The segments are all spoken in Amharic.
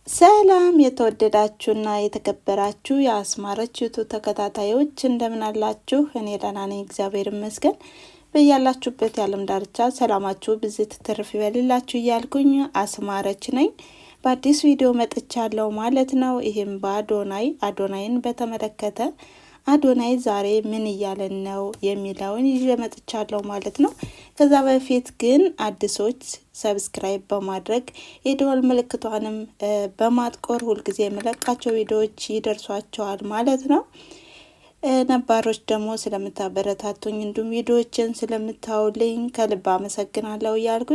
ሰላም የተወደዳችሁና የተከበራችሁ የአስማረች ዩቱብ ተከታታዮች እንደምን አላችሁ? እኔ ደህና ነኝ፣ እግዚአብሔር ይመስገን። በያላችሁበት የዓለም ዳርቻ ሰላማችሁ ብዝት ትርፍ ይበልላችሁ እያልኩኝ አስማረች ነኝ። በአዲስ ቪዲዮ መጥቻለሁ ማለት ነው። ይሄም አዶናይን በተመለከተ አዶናይ ዛሬ ምን እያለን ነው የሚለውን ይዤ መጥቻለሁ ማለት ነው። ከዛ በፊት ግን አዲሶች ሰብስክራይብ በማድረግ የደወል ምልክቷንም በማጥቆር ሁልጊዜ የምለቃቸው ቪዲዮዎች ይደርሷቸዋል ማለት ነው። ነባሮች ደግሞ ስለምታበረታቱኝ እንዲሁም ቪዲዮዎችን ስለምታውልኝ ከልብ አመሰግናለሁ እያልኩ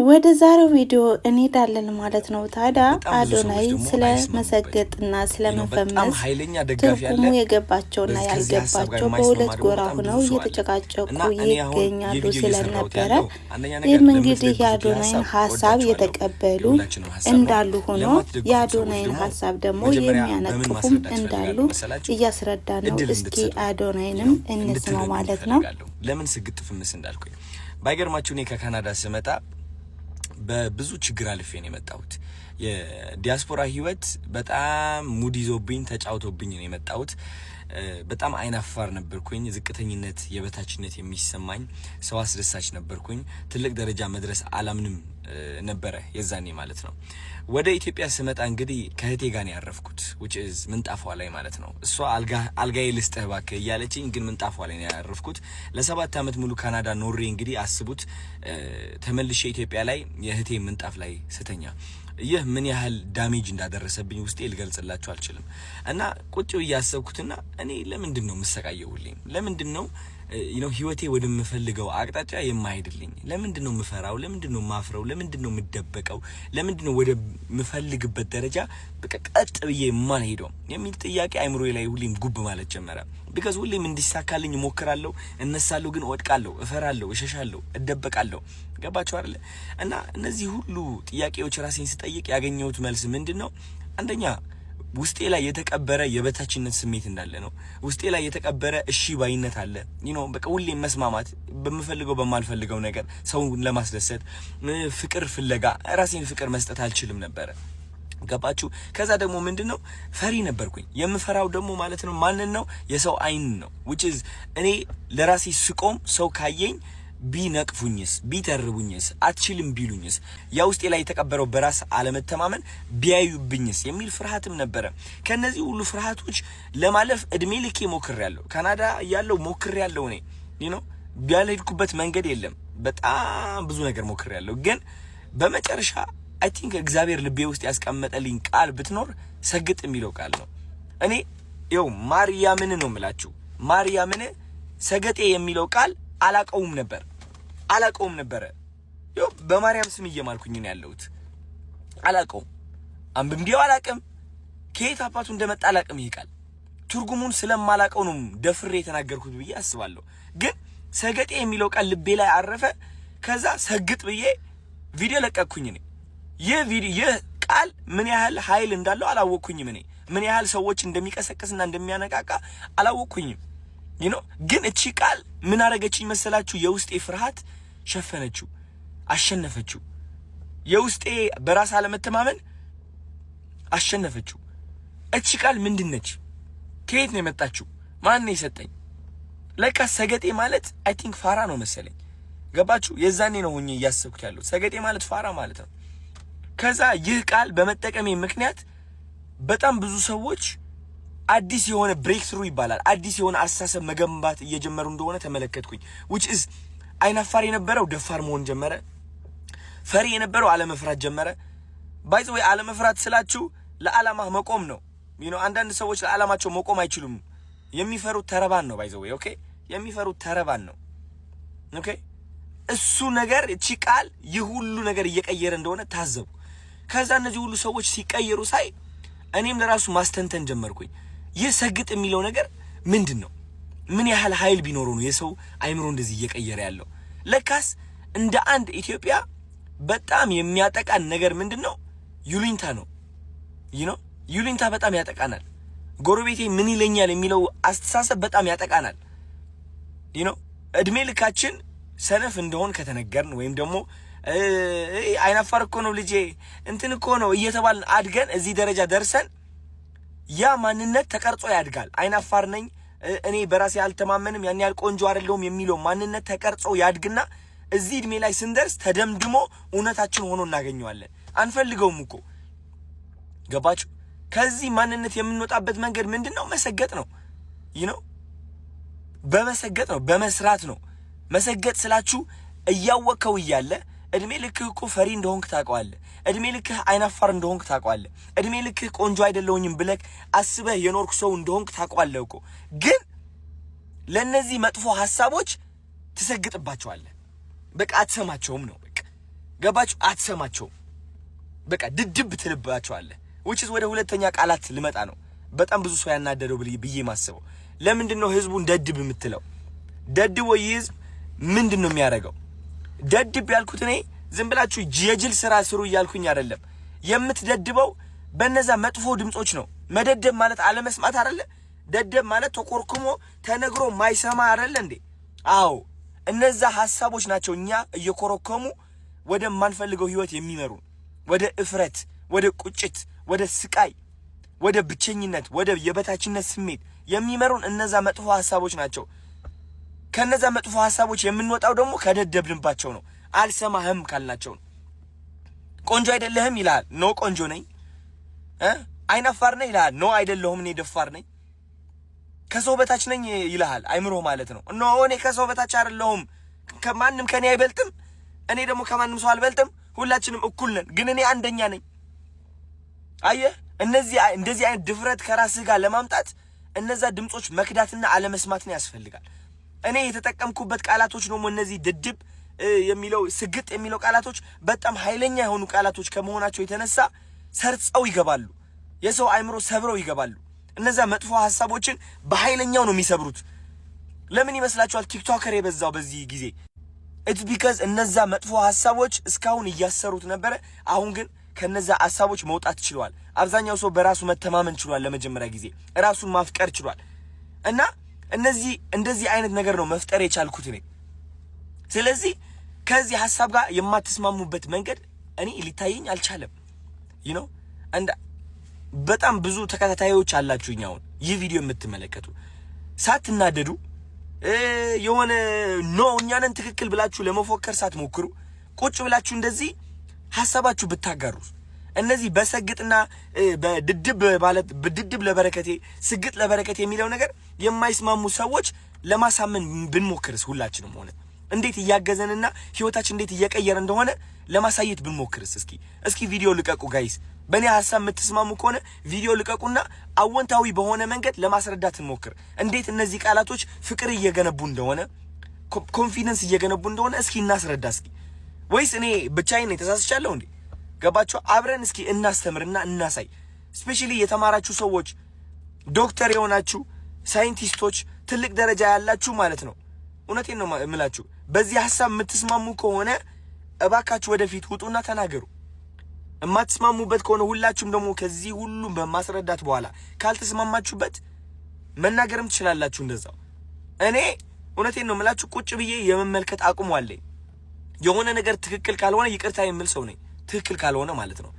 ወደ ዛሬው ቪዲዮ እንሄዳለን ማለት ነው። ታዲያ አዶናይ ስለ መሰገጥና ስለ መፈመስ ትርጉሙ የገባቸውና ያልገባቸው በሁለት ጎራ ሆነው እየተጨቃጨቁ ይገኛሉ ስለነበረ ይህም እንግዲህ የአዶናይን ሀሳብ የተቀበሉ እንዳሉ ሆኖ የአዶናይን ሀሳብ ደግሞ የሚያነቅፉም እንዳሉ እያስረዳ ነው። እስኪ አዶናይንም እንስማው ማለት ነው። ለምን ስግጥ ፍምስ እንዳልኩኝ ባይገርማችሁ እኔ ከካናዳ ስመጣ በብዙ ችግር አልፌ ነው የመጣሁት። የዲያስፖራ ህይወት በጣም ሙድ ይዞብኝ ተጫውቶብኝ ነው የመጣሁት። በጣም አይናፋር ነበርኩኝ። ዝቅተኝነት፣ የበታችነት የሚሰማኝ ሰው አስደሳች ነበርኩኝ። ትልቅ ደረጃ መድረስ አላምንም ነበረ የዛኔ ማለት ነው። ወደ ኢትዮጵያ ስመጣ እንግዲህ ከህቴ ጋር ነው ያረፍኩት which is ምንጣፏ ላይ ማለት ነው። እሷ አልጋዬ ልስጥህ እባክህ እያለችኝ ግን ምንጣፏ ላይ ነው ያረፍኩት። ለ7 አመት ሙሉ ካናዳ ኖሬ እንግዲህ አስቡት ተመልሼ ኢትዮጵያ ላይ የህቴ ምንጣፍ ላይ ስተኛ ይህ ምን ያህል ዳሜጅ እንዳደረሰብኝ ውስጤ ልገልጽላችሁ አልችልም። እና ቁጭ እያሰብኩትና እኔ ለምንድን ነው የምሰቃየውልኝ? ለምንድን ነው ህይወቴ ወደምፈልገው አቅጣጫ የማይሄድልኝ? ለምንድን ነው የምፈራው? ለምንድን ነው የማፍረው? ለምንድን ነው የምደበቀው? ለምንድን ነው ወደ ምፈልግበት ደረጃ በቃ ቀጥ ብዬ የማልሄደው የሚል ጥያቄ አይምሮዬ ላይ ሁሌም ጉብ ማለት ጀመረ። ቢካዝ ሁሌም እንዲሳካልኝ እሞክራለሁ፣ እነሳለሁ፣ ግን እወድቃለሁ፣ እፈራለሁ፣ እሸሻለሁ፣ እደበቃለሁ። ገባችሁ አይደል? እና እነዚህ ሁሉ ጥያቄዎች ራሴን ስጠይቅ ያገኘሁት መልስ ምንድነው? አንደኛ ውስጤ ላይ የተቀበረ የበታችነት ስሜት እንዳለ ነው። ውስጤ ላይ የተቀበረ እሺ ባይነት አለ። በቃ ሁሌም መስማማት በምፈልገው በማልፈልገው ነገር ሰውን ለማስደሰት ፍቅር ፍለጋ ራሴን ፍቅር መስጠት አልችልም ነበር። ገባችሁ? ከዛ ደግሞ ምንድነው ፈሪ ነበርኩኝ። የምፈራው ደግሞ ማለት ነው ማንን ነው? የሰው አይን ነው which is እኔ ለራሴ ስቆም ሰው ካየኝ ቢነቅፉኝስ፣ ቢተርቡኝስ፣ አትችልም ቢሉኝስ፣ ያ ውስጤ ላይ የተቀበረው በራስ አለመተማመን ቢያዩብኝስ የሚል ፍርሃትም ነበረ። ከነዚህ ሁሉ ፍርሃቶች ለማለፍ እድሜ ልኬ ሞክሬያለሁ። ካናዳ ያለው ሞክሬያለሁ። እኔ ቢያልሄድኩበት መንገድ የለም። በጣም ብዙ ነገር ሞክሬያለሁ። ግን በመጨረሻ አይ ቲንክ እግዚአብሔር ልቤ ውስጥ ያስቀመጠልኝ ቃል ብትኖር ሰግጥ የሚለው ቃል ነው። እኔ ማርያምን ነው የምላችሁ። ማርያምን ሰገጤ የሚለው ቃል አላቀውም ነበረ። በማርያም ስም እየማልኩኝ ነው ያለሁት። አላቀውም፣ አንብቤው አላቅም፣ ከየት አባቱ እንደመጣ አላቅም። ይሄ ቃል ትርጉሙን ስለማላቀው ነው ደፍሬ የተናገርኩት ብዬ አስባለሁ። ግን ሰገጤ የሚለው ቃል ልቤ ላይ አረፈ። ከዛ ሰግጥ ብዬ ቪዲዮ ለቀቅኩኝ። ይህ ቃል ምን ያህል ኃይል እንዳለው አላወቅኩኝም። ምን ያህል ሰዎች እንደሚቀሰቅስና እንደሚያነቃቃ አላወቅኩኝም። ግን እቺ ቃል ምን አረገችኝ መሰላችሁ? የውስጤ ፍርሃት ሸፈነችው፣ አሸነፈችው። የውስጤ በራስ አለመተማመን አሸነፈችው። እቺ ቃል ምንድነች? ከየት ነው የመጣችው? ማን ነው የሰጠኝ? ለካ ሰገጤ ማለት አይ ቲንክ ፋራ ነው መሰለኝ። ገባችሁ? የዛኔ ነው ሆኜ እያሰብኩት ያለው ሰገጤ ማለት ፋራ ማለት ነው። ከዛ ይህ ቃል በመጠቀሜ ምክንያት በጣም ብዙ ሰዎች አዲስ የሆነ ብሬክ ትሩ ይባላል አዲስ የሆነ አስተሳሰብ መገንባት እየጀመሩ እንደሆነ ተመለከትኩኝ። which is አይናፋር የነበረው ደፋር መሆን ጀመረ። ፈሪ የነበረው አለመፍራት ጀመረ። ባይ ዘ ወይ አለመፍራት ስላችሁ ለዓላማ መቆም ነው። አንዳንድ ሰዎች ለዓላማቸው መቆም አይችሉም። የሚፈሩት ተረባን ነው። ባይ ዘ ወይ ኦኬ፣ የሚፈሩት ተረባን ነው። ኦኬ፣ እሱ ነገር እቺ ቃል ይህ ሁሉ ነገር እየቀየረ እንደሆነ ታዘቡ። ከዛ እነዚህ ሁሉ ሰዎች ሲቀየሩ ሳይ እኔም ለራሱ ማስተንተን ጀመርኩኝ። ይህ ሰግጥ የሚለው ነገር ምንድነው? ምን ያህል ኃይል ቢኖረው ነው የሰው አይምሮ እንደዚህ እየቀየረ ያለው? ለካስ እንደ አንድ ኢትዮጵያ በጣም የሚያጠቃን ነገር ምንድነው? ዩሊንታ ነው። ዩሊንታ በጣም ያጠቃናል። ጎረቤቴ ምን ይለኛል የሚለው አስተሳሰብ በጣም ያጠቃናል። እድሜ ልካችን ሰነፍ እንደሆን ከተነገርን ወይም ደግሞ አይናፋር እኮ ነው ልጄ እንትን እኮ ነው እየተባልን አድገን እዚህ ደረጃ ደርሰን ያ ማንነት ተቀርጾ ያድጋል። አይናፋር ነኝ እኔ በራሴ አልተማመንም ያን ያህል ቆንጆ አይደለሁም የሚለው ማንነት ተቀርጾ ያድግና እዚህ እድሜ ላይ ስንደርስ ተደምድሞ እውነታችን ሆኖ እናገኘዋለን። አንፈልገውም እኮ ገባችሁ? ከዚህ ማንነት የምንወጣበት መንገድ ምንድነው? መሰገጥ ነው። በመሰገጥ ነው፣ በመስራት ነው። መሰገጥ ስላችሁ እያወቀው እያለ እድሜ ልክህ እኮ ፈሪ እንደሆንክ ታውቀዋለህ። እድሜ ልክህ አይናፋር እንደሆንክ ታውቀዋለህ። እድሜ ልክህ ቆንጆ አይደለሁኝም ብለህ አስበህ የኖርክ ሰው እንደሆንክ ታውቀዋለህ እኮ። ግን ለነዚህ መጥፎ ሐሳቦች ትሰግጥባቸዋለህ። በቃ አትሰማቸውም ነው። በቃ ገባችሁ? አትሰማቸውም። በቃ ድድብ ትልባቸዋለህ። which is ወደ ሁለተኛ ቃላት ልመጣ ነው። በጣም ብዙ ሰው ያናደደው ብዬ ማስበው ለምንድን ነው ህዝቡን ደድብ የምትለው? ደድብ ወይ ህዝብ ምንድን ነው የሚያደርገው? ደድብ ያልኩት እኔ ዝም ብላችሁ የጅል ስራ ስሩ እያልኩኝ አይደለም። የምትደድበው በነዛ መጥፎ ድምጾች ነው። መደደብ ማለት አለመስማት አይደለ? ደደብ ማለት ተኮርኩሞ ተነግሮ ማይሰማ አይደለ እንዴ? አዎ እነዛ ሐሳቦች ናቸው እኛ እየኮረኮሙ ወደ ማንፈልገው ህይወት የሚመሩ፣ ወደ እፍረት፣ ወደ ቁጭት፣ ወደ ስቃይ፣ ወደ ብቸኝነት፣ ወደ የበታችነት ስሜት የሚመሩን እነዛ መጥፎ ሐሳቦች ናቸው። ከነዛ መጥፎ ሐሳቦች የምንወጣው ደግሞ ከደደብንባቸው ነው። አልሰማህም ካልናቸው ነው። ቆንጆ አይደለህም ይላል። ኖ ቆንጆ ነኝ። አይናፋር ነኝ ይላል። ኖ አይደለሁም እኔ ደፋር ነኝ። ከሰው በታች ነኝ ይልሃል አይምሮ ማለት ነው። ኖ እኔ ከሰው በታች አይደለሁም፣ ከማንም ከኔ አይበልጥም፣ እኔ ደግሞ ከማንም ሰው አልበልጥም፣ ሁላችንም እኩል ነን፣ ግን እኔ አንደኛ ነኝ። አየህ፣ እንደዚህ አይነት ድፍረት ከራስህ ጋር ለማምጣት እነዛ ድምጾች መክዳትና አለመስማትን ያስፈልጋል። እኔ የተጠቀምኩበት ቃላቶች ደግሞ እነዚህ ድድብ የሚለው ስግጥ የሚለው ቃላቶች በጣም ኃይለኛ የሆኑ ቃላቶች ከመሆናቸው የተነሳ ሰርጸው ይገባሉ። የሰው አይምሮ ሰብረው ይገባሉ። እነዛ መጥፎ ሐሳቦችን በኃይለኛው ነው የሚሰብሩት። ለምን ይመስላችኋል ቲክቶከር የበዛው በዚህ ጊዜ? it's because እነዛ መጥፎ ሐሳቦች እስካሁን እያሰሩት ነበረ። አሁን ግን ከነዛ ሐሳቦች መውጣት ችሏል። አብዛኛው ሰው በራሱ መተማመን ችሏል። ለመጀመሪያ ጊዜ ራሱን ማፍቀር ችሏል። እና እንደዚህ አይነት ነገር ነው መፍጠር የቻልኩት እኔ። ስለዚህ ከዚህ ሐሳብ ጋር የማትስማሙበት መንገድ እኔ ሊታየኝ አልቻለም። እንደ በጣም ብዙ ተከታታዮች አላችሁኝ አሁን ይህ ቪዲዮ የምትመለከቱ ሳትናደዱ የሆነ እኛንን ትክክል ብላችሁ ለመፎከር ሳትሞክሩ ቁጭ ብላችሁ እንደዚህ ሐሳባችሁ ብታጋሩ እነዚህ በሰግጥና በድድብ ማለት በድድብ ለበረከቴ ስግጥ ለበረከቴ የሚለው ነገር የማይስማሙ ሰዎች ለማሳመን ብንሞክርስ ሁላችንም ሆነ እንዴት እያገዘንና ህይወታችን እንዴት እየቀየረ እንደሆነ ለማሳየት ብንሞክርስ? እስኪ ቪዲዮ ልቀቁ ጋይስ። በእኔ ሐሳብ የምትስማሙ ከሆነ ቪዲዮ ልቀቁና አወንታዊ በሆነ መንገድ ለማስረዳት እንሞክር። እንዴት እነዚህ ቃላቶች ፍቅር እየገነቡ እንደሆነ ኮንፊደንስ እየገነቡ እንደሆነ እስኪ እናስረዳ። ወይስ እኔ ብቻዬን ነኝ ተሳስቻለሁ እንዴ? ገባችሁ? አብረን እስኪ እናስተምርና እናሳይ። ስፔሻሊ የተማራችሁ ሰዎች፣ ዶክተር የሆናችሁ ሳይንቲስቶች፣ ትልቅ ደረጃ ያላችሁ ማለት ነው። እውነቴን ነው የምላችሁ። በዚህ ሐሳብ የምትስማሙ ከሆነ እባካችሁ ወደፊት ውጡና ተናገሩ። የማትስማሙበት ከሆነ ሁላችሁም ደግሞ ከዚህ ሁሉም በማስረዳት በኋላ ካልተስማማችሁበት መናገርም ትችላላችሁ እንደዛው። እኔ እውነቴን ነው የምላችሁ ቁጭ ብዬ የመመልከት አቅሙ አለኝ። የሆነ ነገር ትክክል ካልሆነ ይቅርታ የምል ሰው ነኝ። ትክክል ካልሆነ ማለት ነው።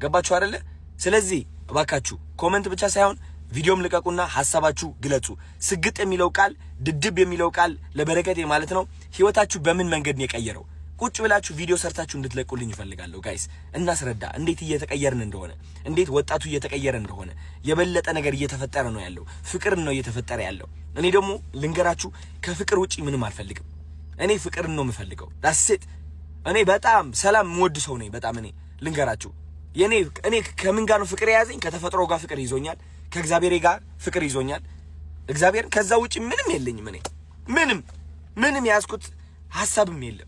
ገባችሁ አይደለ? ስለዚህ እባካችሁ ኮሜንት ብቻ ሳይሆን ቪዲዮም ልቀቁና ሐሳባችሁ ግለጹ። ስግጥ የሚለው ቃል ድድብ የሚለው ቃል ለበረከቴ ማለት ነው ህይወታችሁ በምን መንገድ ነው የቀየረው? ቁጭ ብላችሁ ቪዲዮ ሰርታችሁ እንድትለቁልኝ ይፈልጋለሁ ጋይስ። እናስረዳ እንዴት እየተቀየርን እንደሆነ፣ እንዴት ወጣቱ እየተቀየረ እንደሆነ። የበለጠ ነገር እየተፈጠረ ነው ያለው። ፍቅር ነው እየተፈጠረ ያለው። እኔ ደግሞ ልንገራችሁ ከፍቅር ውጪ ምንም አልፈልግም። እኔ ፍቅርን ነው የምፈልገው። ዳስት እኔ በጣም ሰላም የምወድ ሰው ነኝ። በጣም እኔ ልንገራችሁ እኔ ከምን ጋር ነው ፍቅር የያዘኝ? ከተፈጥሮ ጋር ፍቅር ይዞኛል። ከእግዚአብሔር ጋር ፍቅር ይዞኛል። እግዚአብሔር ከዛ ውጪ ምንም የለኝም። እኔ ምንም ያዝኩት ሐሳብም የለም።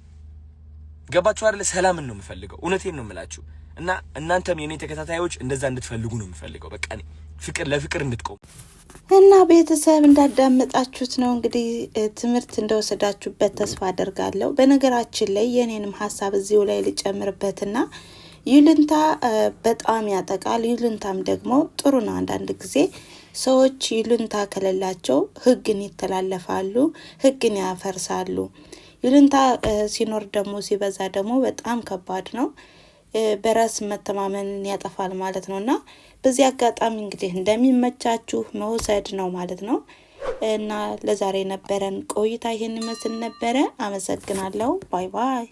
ገባችሁ አይደል? ሰላምን ነው የምፈልገው። እውነቴን ነው የምላችሁ። እና እናንተም የኔ ተከታታዮች እንደዛ እንድትፈልጉ ነው የምፈልገው። በቃ እኔ ለፍቅር እንድትቆሙ እና ቤተሰብ እንዳዳመጣችሁት ነው እንግዲህ ትምህርት እንደወሰዳችሁበት ተስፋ አደርጋለሁ። በነገራችን ላይ የኔንም ሐሳብ እዚሁ ላይ ልጨምርበትና ይሉንታ በጣም ያጠቃል። ይሉንታም ደግሞ ጥሩ ነው። አንዳንድ ጊዜ ሰዎች ይሉንታ ከሌላቸው ህግን ይተላለፋሉ፣ ህግን ያፈርሳሉ። ይሉንታ ሲኖር ደግሞ ሲበዛ ደግሞ በጣም ከባድ ነው። በራስ መተማመንን ያጠፋል ማለት ነውና በዚህ አጋጣሚ እንግዲህ እንደሚመቻችሁ መውሰድ ነው ማለት ነው። እና ለዛሬ ነበረን ቆይታ ይሄን ይመስል ነበረ። አመሰግናለሁ። ባይ ባይ።